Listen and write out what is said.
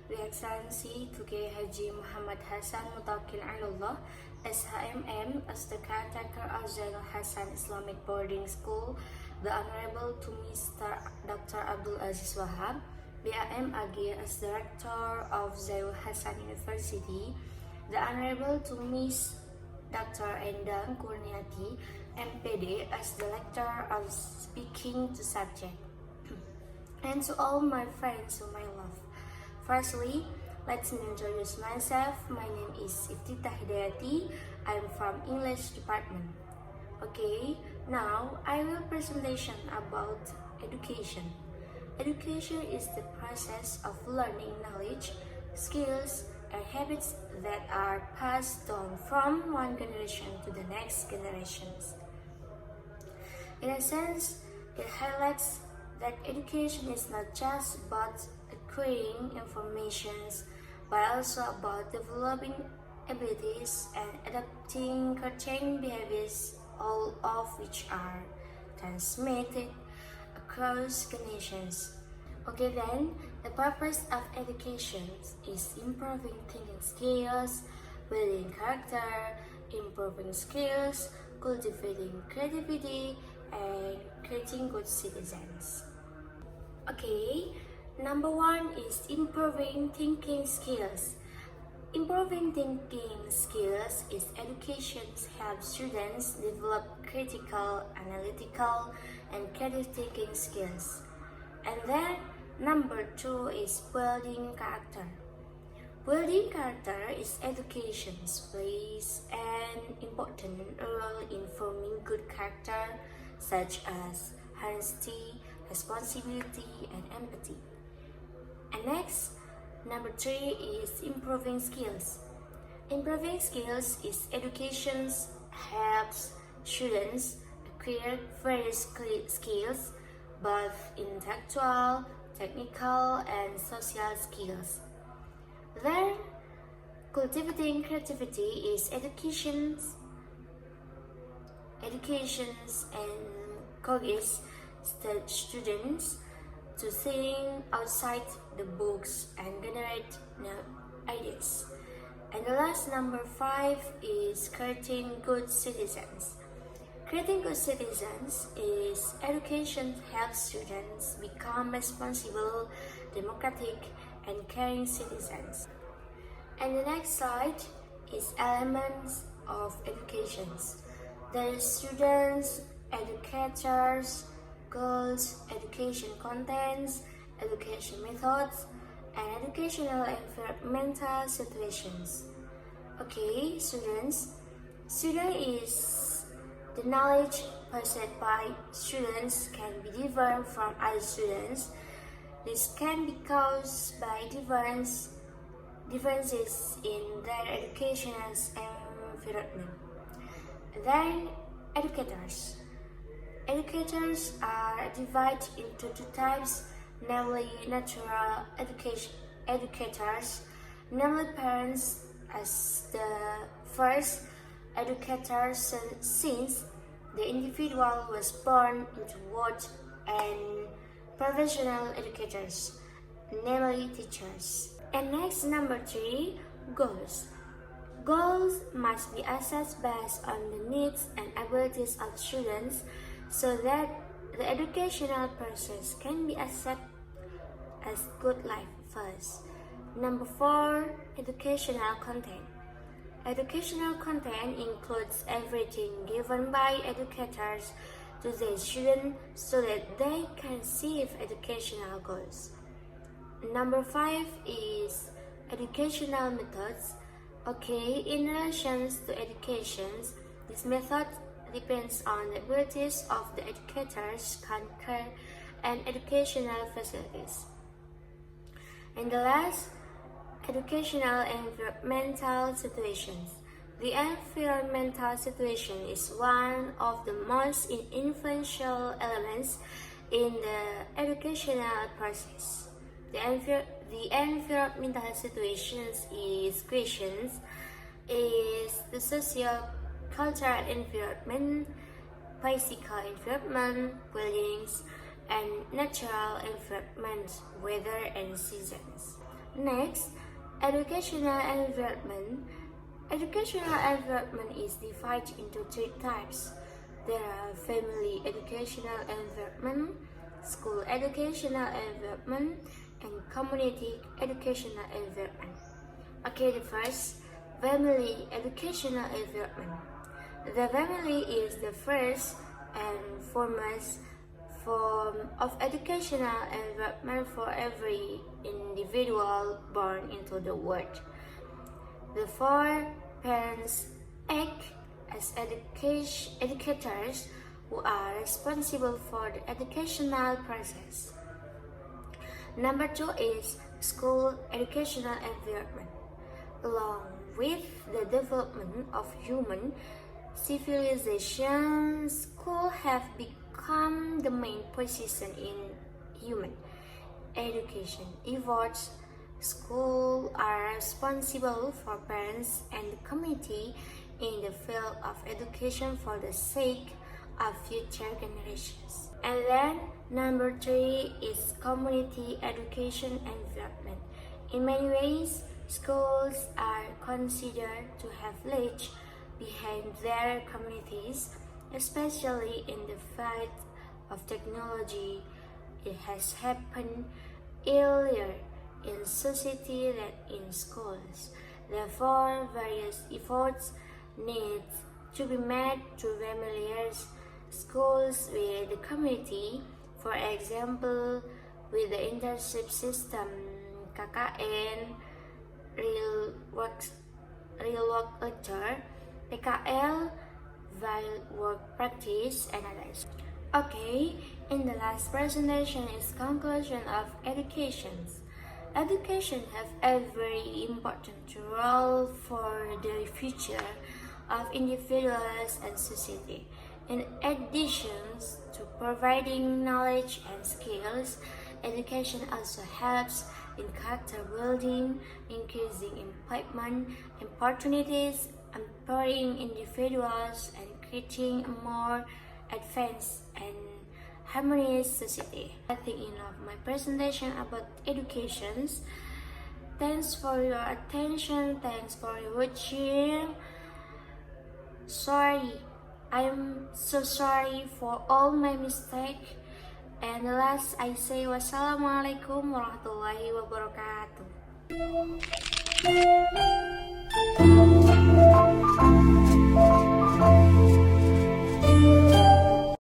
Your Excellency Tuge Haji Muhammad Hassan Mutawakkil Alullah, SHMM, as the caretaker of Zainul Hassan Islamic Boarding School, the Honorable to Mr. Dr. Abdul Aziz Wahab, BAM AG as Director of Zainul Hassan University, the Honorable to Miss Dr. Endang Kurniati, MPD, as the Lecturer of Speaking to Subject, and to all my friends whom I love. Firstly, let me introduce myself. My name is Iftitah Hidayati. I am from English Department. Okay, now I will presentation about education. Education is the process of learning knowledge, skills, and habits that are passed down from one generation to the next generations. In a sense, it highlights that education is not just about acquiring information, but also about developing abilities and adapting certain behaviors, all of which are transmitted across generations. Okay then, the purpose of education is improving thinking skills, building character, improving skills, cultivating creativity, and creating good citizens. Okay, number one is improving thinking skills. Improving thinking skills is education helps students develop critical, analytical, and creative thinking skills. And then number two is building character. Building character is education's plays an important role in forming good character such as honesty, responsibility, and empathy. And next, number three is improving skills. Improving skills is education helps students acquire various skills, both intellectual, technical, and social skills. Then, cultivating creativity is educations encourages students to think outside the books and generate new ideas. And the last number five is creating good citizens. Creating good citizens is education helps students become responsible, democratic, and caring citizens. And the next slide is elements of education. There is students, educators, goals, education contents, education methods, and educational environmental situations. Okay, students. Student is the knowledge possessed by students can be different from other students. This can be caused by differences in their educational environment. Then, educators. Educators are divided into two types, namely natural educators, namely parents as the first educators since the individual was born into the world, and professional educators, namely teachers. And next, number three, goals. Goals must be assessed based on the needs and abilities of students so that the educational process can be assessed as good life first. Number four, educational content. Educational content includes everything given by educators to their students so that they can achieve educational goals. Number five is educational methods. Okay, in relation to education, this method depends on the abilities of the educators, content, and educational facilities. And the last, educational environmental situations. The environmental situation is one of the most influential elements in the educational process. The environmental situations is questions is the socio-cultural environment, physical environment, buildings, and natural environment, weather and seasons. Next, educational environment. Educational environment is divided into three types. There are family educational environment, school educational environment, and community educational environment. Okay, the first, family educational environment. The family is the first and foremost form of educational environment for every individual born into the world. Therefore, parents act as educators who are responsible for the educational process. Number two is school educational environment. Along with the development of human civilization, schools have become the main position in human education efforts. Schools are responsible for parents and the community in the field of education for the sake of future generations. And then number three is community education environment. In many ways, schools are considered to have latched behind their communities, especially in the field of technology. It has happened earlier in society than in schools. Therefore, various efforts need to be made to familiarize schools with the community. For example, with the internship system, KKN, real work lecture, PKL, field work practice, and others. Okay, in the last presentation is conclusion of educations. Education have a very important role for the future of individuals and society. In addition to providing knowledge and skills, education also helps in character building, increasing employment opportunities, empowering individuals, and creating a more advanced and harmonious society. I think enough my presentation about educations. Thanks for your attention. Thanks for watching. Sorry, I am so sorry for all my mistake. And last I say wassalamualaikum warahmatullahi wabarakatuh.